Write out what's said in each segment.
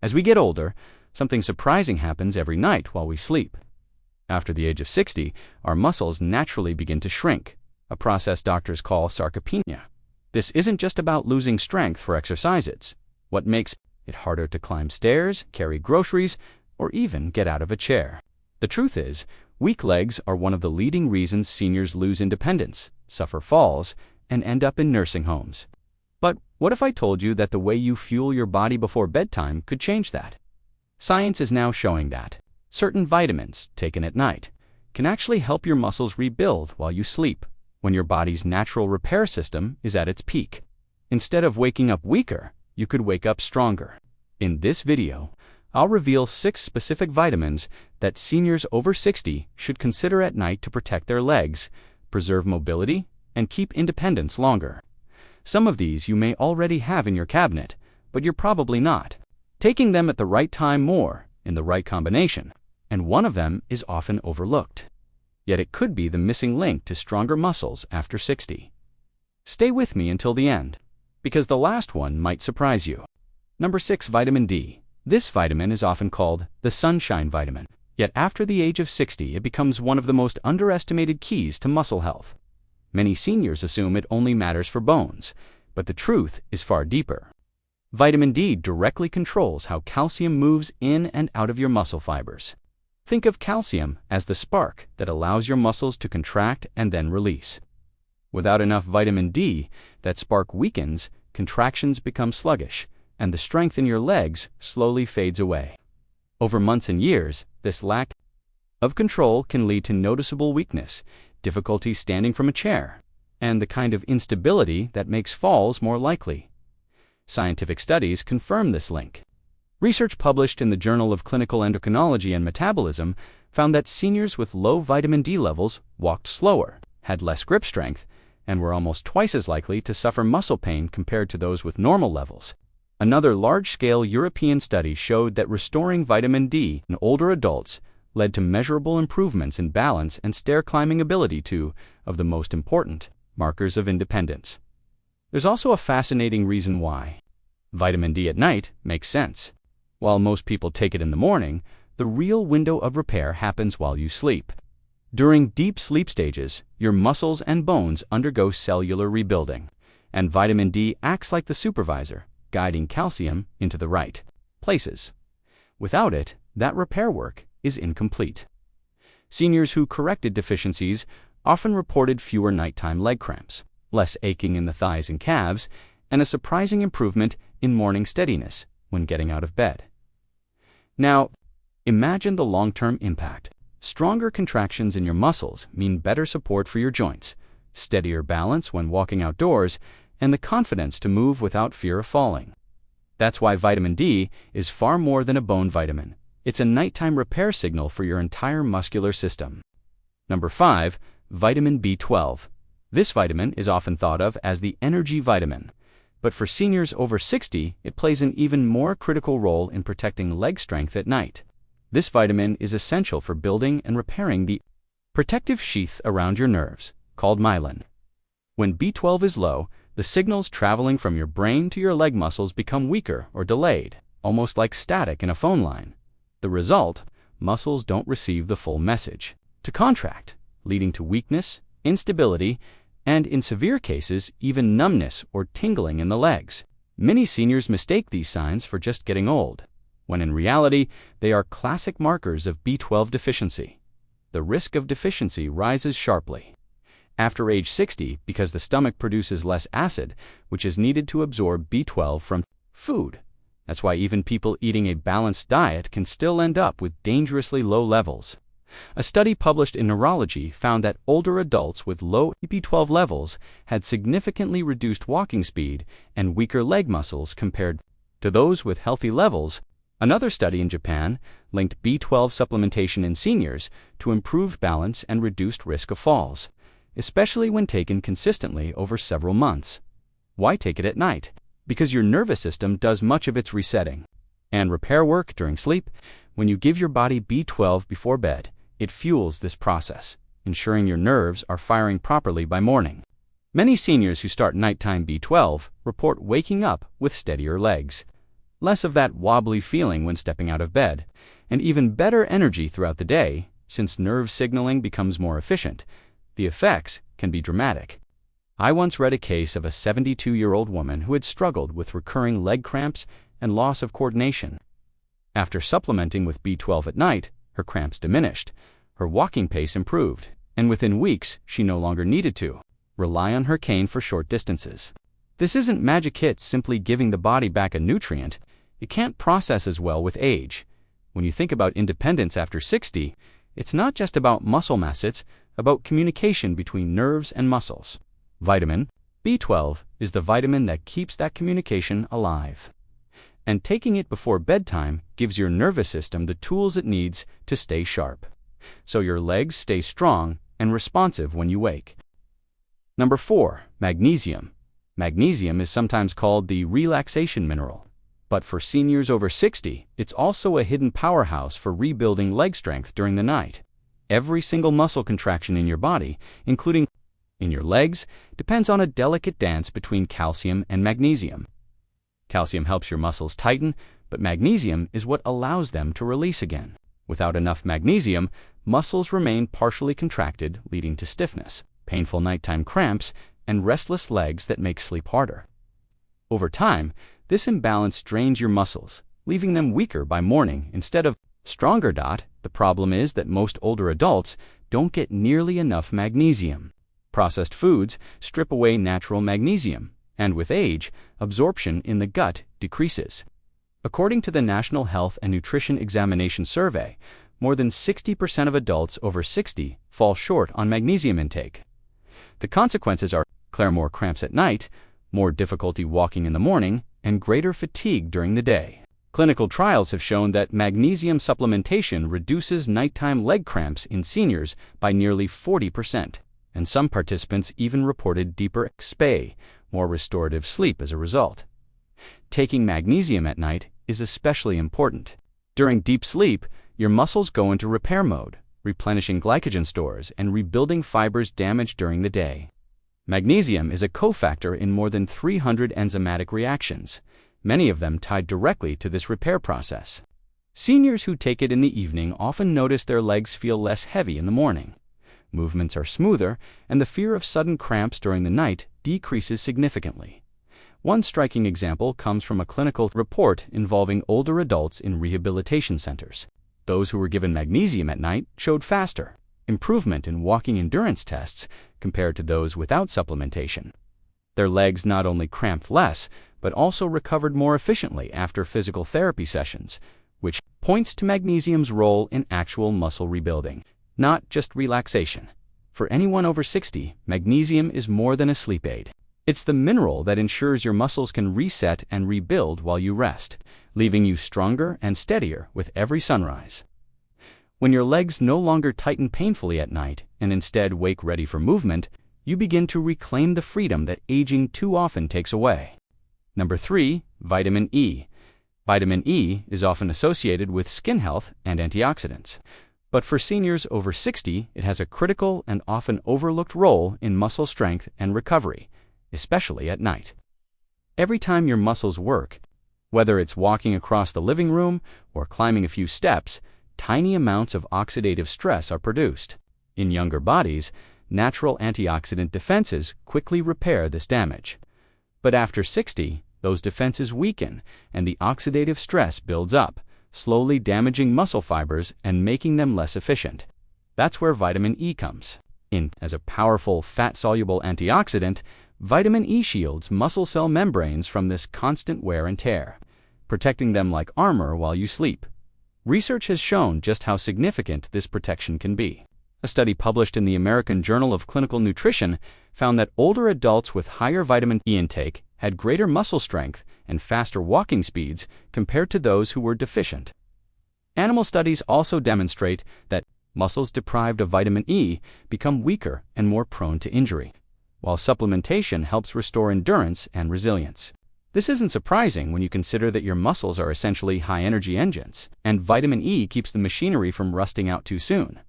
As we get older, something surprising happens every night while we sleep. After the age of 60, our muscles naturally begin to shrink, a process doctors call sarcopenia. This isn't just about losing strength for exercise, it's what makes it harder to climb stairs, carry groceries, or even get out of a chair. The truth is, weak legs are one of the leading reasons seniors lose independence, suffer falls, and end up in nursing homes. But what if I told you that the way you fuel your body before bedtime could change that? Science is now showing that certain vitamins, taken at night, can actually help your muscles rebuild while you sleep, when your body's natural repair system is at its peak. Instead of waking up weaker, you could wake up stronger. In this video, I'll reveal 6 specific vitamins that seniors over 60 should consider at night to protect their legs, preserve mobility, and keep independence longer. Some of these you may already have in your cabinet, but you're probably not taking them at the right time or in the right combination, and one of them is often overlooked. Yet it could be the missing link to stronger muscles after 60. Stay with me until the end, because the last one might surprise you. Number 6, vitamin D. This vitamin is often called the sunshine vitamin, yet after the age of 60 it becomes one of the most underestimated keys to muscle health. Many seniors assume it only matters for bones, but the truth is far deeper. Vitamin D directly controls how calcium moves in and out of your muscle fibers. Think of calcium as the spark that allows your muscles to contract and then release. Without enough vitamin D, that spark weakens, contractions become sluggish, and the strength in your legs slowly fades away. Over months and years, this lack of control can lead to noticeable weakness, difficulty standing from a chair, and the kind of instability that makes falls more likely. Scientific studies confirm this link. Research published in the Journal of Clinical Endocrinology and Metabolism found that seniors with low vitamin D levels walked slower, had less grip strength, and were almost twice as likely to suffer muscle pain compared to those with normal levels. Another large-scale European study showed that restoring vitamin D in older adults led to measurable improvements in balance and stair climbing ability, 2 of the most important markers of independence. There's also a fascinating reason why vitamin D at night makes sense. While most people take it in the morning, the real window of repair happens while you sleep. During deep sleep stages, your muscles and bones undergo cellular rebuilding, and vitamin D acts like the supervisor, guiding calcium into the right places. Without it, that repair work is incomplete. Seniors who corrected deficiencies often reported fewer nighttime leg cramps, less aching in the thighs and calves, and a surprising improvement in morning steadiness when getting out of bed. Now, imagine the long-term impact. Stronger contractions in your muscles mean better support for your joints, steadier balance when walking outdoors, and the confidence to move without fear of falling. That's why vitamin D is far more than a bone vitamin. It's a nighttime repair signal for your entire muscular system. Number 5, vitamin B12. This vitamin is often thought of as the energy vitamin, but for seniors over 60, it plays an even more critical role in protecting leg strength at night. This vitamin is essential for building and repairing the protective sheath around your nerves, called myelin. When B12 is low, the signals traveling from your brain to your leg muscles become weaker or delayed, almost like static in a phone line. The result, muscles don't receive the full message to contract, leading to weakness, instability, and in severe cases, even numbness or tingling in the legs. Many seniors mistake these signs for just getting old, when in reality, they are classic markers of B12 deficiency. The risk of deficiency rises sharply after age 60 because the stomach produces less acid, which is needed to absorb B12 from food. That's why even people eating a balanced diet can still end up with dangerously low levels. A study published in Neurology found that older adults with low B12 levels had significantly reduced walking speed and weaker leg muscles compared to those with healthy levels. Another study in Japan linked B12 supplementation in seniors to improved balance and reduced risk of falls, especially when taken consistently over several months. Why take it at night? Because your nervous system does much of its resetting and repair work during sleep. When you give your body B12 before bed, it fuels this process, ensuring your nerves are firing properly by morning. Many seniors who start nighttime B12 report waking up with steadier legs, less of that wobbly feeling when stepping out of bed, and even better energy throughout the day. Since nerve signaling becomes more efficient, the effects can be dramatic. I once read a case of a 72-year-old woman who had struggled with recurring leg cramps and loss of coordination. After supplementing with B12 at night, her cramps diminished, her walking pace improved, and within weeks she no longer needed to rely on her cane for short distances. This isn't magic hits simply giving the body back a nutrient. It can't process as well with age. When you think about independence after 60, it's not just about muscle mass, it's about communication between nerves and muscles. Vitamin B12 is the vitamin that keeps that communication alive. And taking it before bedtime gives your nervous system the tools it needs to stay sharp, so your legs stay strong and responsive when you wake. Number 4. Magnesium. Magnesium is sometimes called the relaxation mineral. But for seniors over 60, it's also a hidden powerhouse for rebuilding leg strength during the night. Every single muscle contraction in your body, including in your legs, depends on a delicate dance between calcium and magnesium. Calcium helps your muscles tighten, but magnesium is what allows them to release again. Without enough magnesium, muscles remain partially contracted, leading to stiffness, painful nighttime cramps, and restless legs that make sleep harder. Over time, this imbalance drains your muscles, leaving them weaker by morning instead of stronger. The problem is that most older adults don't get nearly enough magnesium. Processed foods strip away natural magnesium, and with age, absorption in the gut decreases. According to the National Health and Nutrition Examination Survey, more than 60% of adults over 60 fall short on magnesium intake. The consequences are more cramps at night, more difficulty walking in the morning, and greater fatigue during the day. Clinical trials have shown that magnesium supplementation reduces nighttime leg cramps in seniors by nearly 40%, and some participants even reported deeper SPA, more restorative sleep as a result. Taking magnesium at night is especially important. During deep sleep, your muscles go into repair mode, replenishing glycogen stores and rebuilding fibers damaged during the day. Magnesium is a cofactor in more than 300 enzymatic reactions, many of them tied directly to this repair process. Seniors who take it in the evening often notice their legs feel less heavy in the morning. Movements are smoother, and the fear of sudden cramps during the night decreases significantly. One striking example comes from a clinical report involving older adults in rehabilitation centers. Those who were given magnesium at night showed faster improvement in walking endurance tests compared to those without supplementation. Their legs not only cramped less, but also recovered more efficiently after physical therapy sessions, which points to magnesium's role in actual muscle rebuilding, not just relaxation. For anyone over 60, magnesium is more than a sleep aid. It's the mineral that ensures your muscles can reset and rebuild while you rest, leaving you stronger and steadier with every sunrise. When your legs no longer tighten painfully at night and instead wake ready for movement, you begin to reclaim the freedom that aging too often takes away. Number 3. Vitamin E. Vitamin E is often associated with skin health and antioxidants. But for seniors over 60, it has a critical and often overlooked role in muscle strength and recovery, especially at night. Every time your muscles work, whether it's walking across the living room or climbing a few steps, tiny amounts of oxidative stress are produced. In younger bodies, natural antioxidant defenses quickly repair this damage. But after 60, those defenses weaken and the oxidative stress builds up, slowly damaging muscle fibers and making them less efficient. That's where vitamin E comes in. As a powerful fat-soluble antioxidant, vitamin E shields muscle cell membranes from this constant wear and tear, protecting them like armor while you sleep. Research has shown just how significant this protection can be. A study published in the American Journal of Clinical Nutrition found that older adults with higher vitamin E intake had greater muscle strength and faster walking speeds compared to those who were deficient. Animal studies also demonstrate that muscles deprived of vitamin E become weaker and more prone to injury, while supplementation helps restore endurance and resilience. This isn't surprising when you consider that your muscles are essentially high-energy engines, and vitamin E keeps the machinery from rusting out too soon.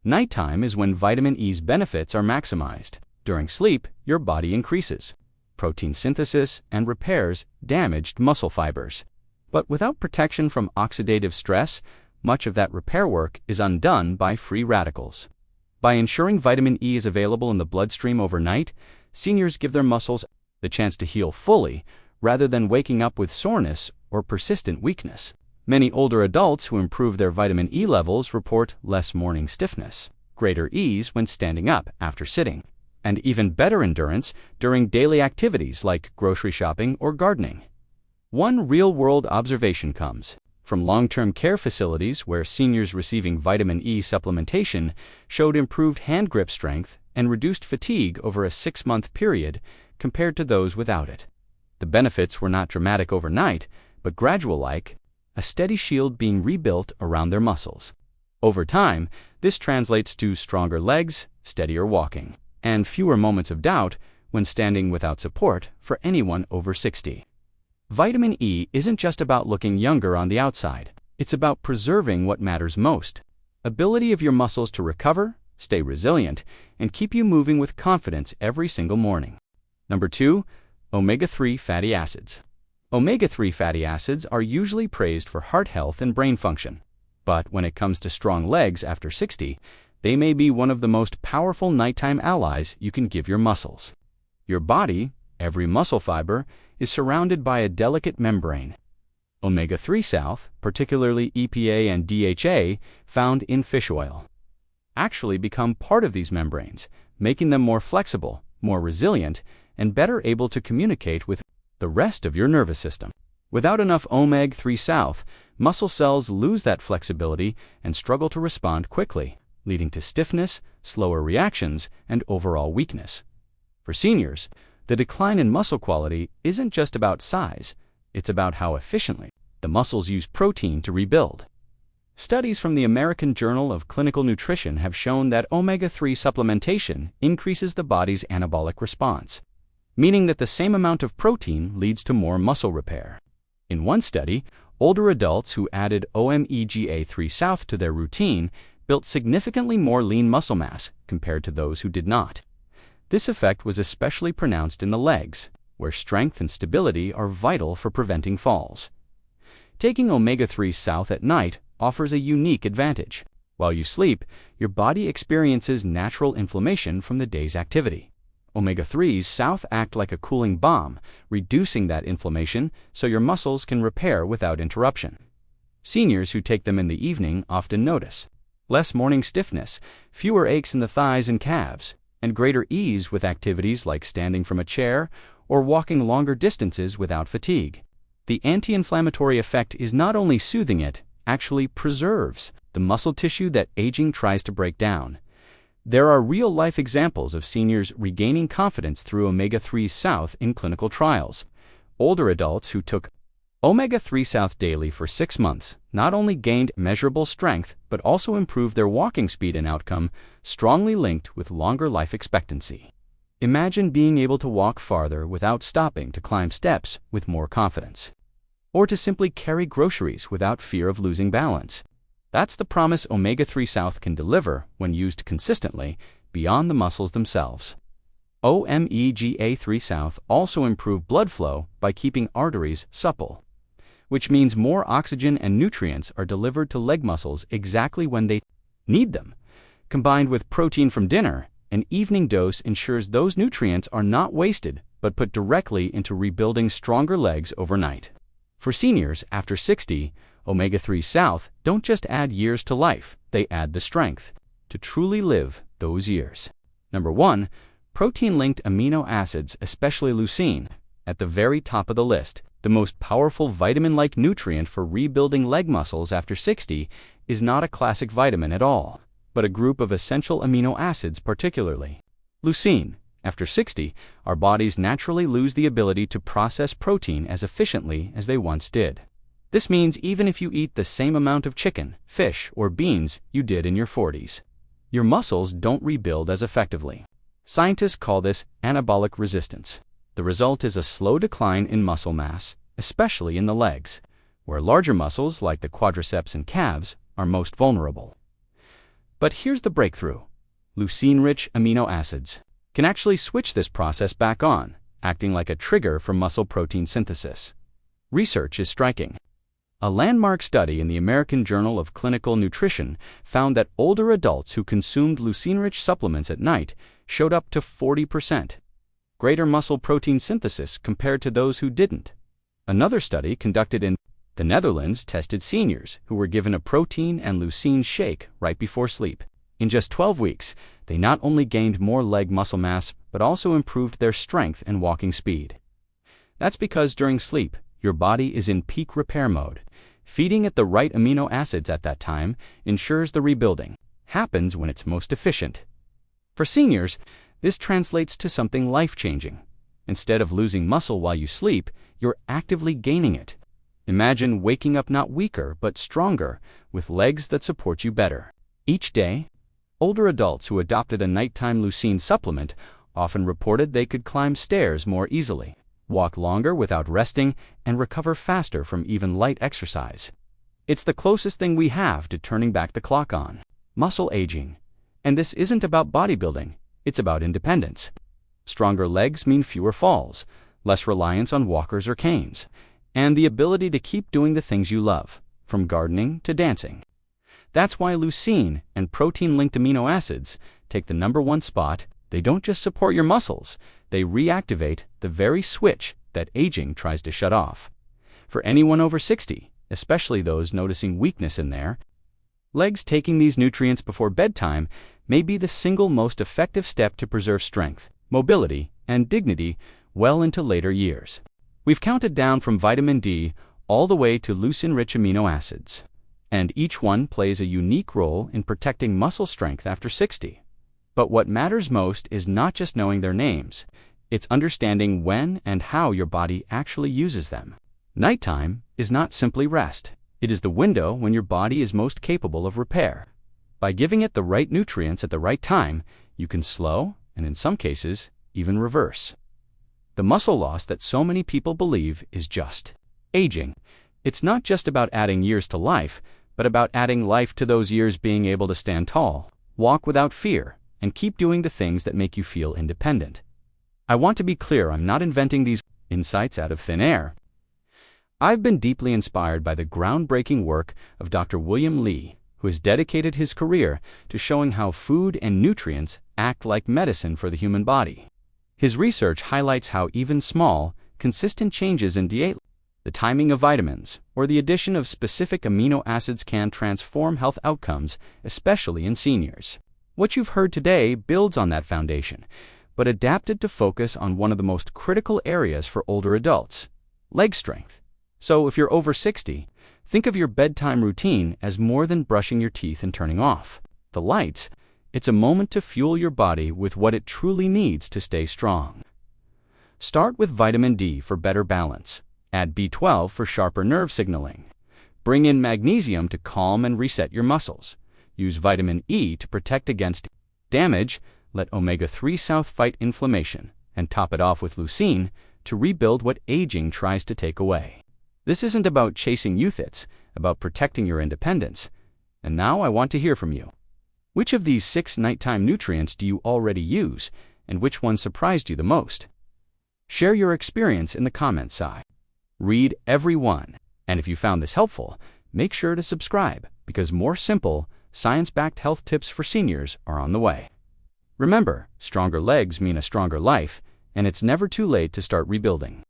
Nighttime is when vitamin E's benefits are maximized. During sleep, your body increases protein synthesis and repairs damaged muscle fibers. But without protection from oxidative stress, much of that repair work is undone by free radicals. By ensuring vitamin E is available in the bloodstream overnight, seniors give their muscles the chance to heal fully rather than waking up with soreness or persistent weakness. Many older adults who improve their vitamin E levels report less morning stiffness, greater ease when standing up after sitting, and even better endurance during daily activities like grocery shopping or gardening. One real-world observation comes from long-term care facilities where seniors receiving vitamin E supplementation showed improved hand grip strength and reduced fatigue over a 6-month period compared to those without it. The benefits were not dramatic overnight, but gradual, like a steady shield being rebuilt around their muscles. Over time, this translates to stronger legs, steadier walking, and fewer moments of doubt when standing without support for anyone over 60. Vitamin E isn't just about looking younger on the outside. It's about preserving what matters most: ability of your muscles to recover, stay resilient, and keep you moving with confidence every single morning. Number 2, omega-3 fatty acids. Omega-3 fatty acids are usually praised for heart health and brain function. But when it comes to strong legs after 60, they may be one of the most powerful nighttime allies you can give your muscles. Your body, every muscle fiber, is surrounded by a delicate membrane. Omega-3 south, particularly EPA and DHA, found in fish oil, actually become part of these membranes, making them more flexible, more resilient, and better able to communicate with the rest of your nervous system. Without enough omega-3 south, muscle cells lose that flexibility and struggle to respond quickly, leading to stiffness, slower reactions, and overall weakness. For seniors, the decline in muscle quality isn't just about size, it's about how efficiently the muscles use protein to rebuild. Studies from the American Journal of Clinical Nutrition have shown that omega-3 supplementation increases the body's anabolic response, meaning that the same amount of protein leads to more muscle repair. In one study, older adults who added omega-3 south to their routine built significantly more lean muscle mass compared to those who did not. This effect was especially pronounced in the legs, where strength and stability are vital for preventing falls. Taking omega-3 south at night offers a unique advantage. While you sleep, your body experiences natural inflammation from the day's activity. Omega-3s south act like a cooling bomb, reducing that inflammation so your muscles can repair without interruption. Seniors who take them in the evening often notice less morning stiffness, fewer aches in the thighs and calves, and greater ease with activities like standing from a chair or walking longer distances without fatigue. The anti-inflammatory effect is not only soothing, it actually preserves the muscle tissue that aging tries to break down. There are real-life examples of seniors regaining confidence through omega-3 south in clinical trials. Older adults who took omega-3 south daily for 6 months not only gained measurable strength but also improved their walking speed and outcome, strongly linked with longer life expectancy. Imagine being able to walk farther without stopping to climb steps with more confidence, or to simply carry groceries without fear of losing balance. That's the promise omega-3 south can deliver when used consistently beyond the muscles themselves. Omega-3 south also improve blood flow by keeping arteries supple, which means more oxygen and nutrients are delivered to leg muscles exactly when they need them. Combined with protein from dinner, an evening dose ensures those nutrients are not wasted but put directly into rebuilding stronger legs overnight. For seniors after 60, omega-3 south don't just add years to life, they add the strength to truly live those years. Number 1, protein-linked amino acids, especially leucine, at the very top of the list. The most powerful vitamin-like nutrient for rebuilding leg muscles after 60 is not a classic vitamin at all, but a group of essential amino acids, particularly leucine. After 60, our bodies naturally lose the ability to process protein as efficiently as they once did. This means even if you eat the same amount of chicken, fish, or beans you did in your 40s, your muscles don't rebuild as effectively. Scientists call this anabolic resistance. The result is a slow decline in muscle mass, especially in the legs, where larger muscles like the quadriceps and calves are most vulnerable. But here's the breakthrough. Leucine-rich amino acids can actually switch this process back on, acting like a trigger for muscle protein synthesis. Research is striking. A landmark study in the American Journal of Clinical Nutrition found that older adults who consumed leucine-rich supplements at night showed up to 40% greater muscle protein synthesis compared to those who didn't. Another study conducted in the Netherlands tested seniors who were given a protein and leucine shake right before sleep. In just 12 weeks, they not only gained more leg muscle mass, but also improved their strength and walking speed. That's because during sleep, your body is in peak repair mode. Feeding it the right amino acids at that time ensures the rebuilding happens when it's most efficient. For seniors, this translates to something life-changing. Instead of losing muscle while you sleep, you're actively gaining it. Imagine waking up not weaker, but stronger, with legs that support you better. Each day, older adults who adopted a nighttime leucine supplement often reported they could climb stairs more easily, walk longer without resting, and recover faster from even light exercise. It's the closest thing we have to turning back the clock on muscle aging. And this isn't about bodybuilding, it's about independence. Stronger legs mean fewer falls, less reliance on walkers or canes, and the ability to keep doing the things you love, from gardening to dancing. That's why leucine and protein-linked amino acids take the #1 spot. They don't just support your muscles, they reactivate the very switch that aging tries to shut off. For anyone over 60, especially those noticing weakness in their legs, taking these nutrients before bedtime may be the single most effective step to preserve strength, mobility, and dignity well into later years. We've counted down from vitamin D all the way to leucine-rich amino acids, and each one plays a unique role in protecting muscle strength after 60. But what matters most is not just knowing their names, it's understanding when and how your body actually uses them. Nighttime is not simply rest. It is the window when your body is most capable of repair. By giving it the right nutrients at the right time, you can slow, and in some cases, even reverse the muscle loss that so many people believe is just aging. It's not just about adding years to life, but about adding life to those years, being able to stand tall, walk without fear, and keep doing the things that make you feel independent. I want to be clear, I'm not inventing these insights out of thin air. I've been deeply inspired by the groundbreaking work of Dr. William Li, who has dedicated his career to showing how food and nutrients act like medicine for the human body. His research highlights how even small, consistent changes in diet, the timing of vitamins, or the addition of specific amino acids can transform health outcomes, especially in seniors. What you've heard today builds on that foundation, but adapted to focus on one of the most critical areas for older adults: leg strength. So if you're over 60, think of your bedtime routine as more than brushing your teeth and turning off the lights. It's a moment to fuel your body with what it truly needs to stay strong. Start with vitamin D for better balance. Add B12 for sharper nerve signaling. Bring in magnesium to calm and reset your muscles. Use vitamin E to protect against damage. Let omega-3 South fight inflammation. And top it off with leucine to rebuild what aging tries to take away. This isn't about chasing youth, it's about protecting your independence. And now I want to hear from you. Which of these 6 nighttime nutrients do you already use, and which one surprised you the most? Share your experience in the comments section. Read every one, and if you found this helpful, make sure to subscribe, because more simple, science-backed health tips for seniors are on the way. Remember, stronger legs mean a stronger life, and it's never too late to start rebuilding.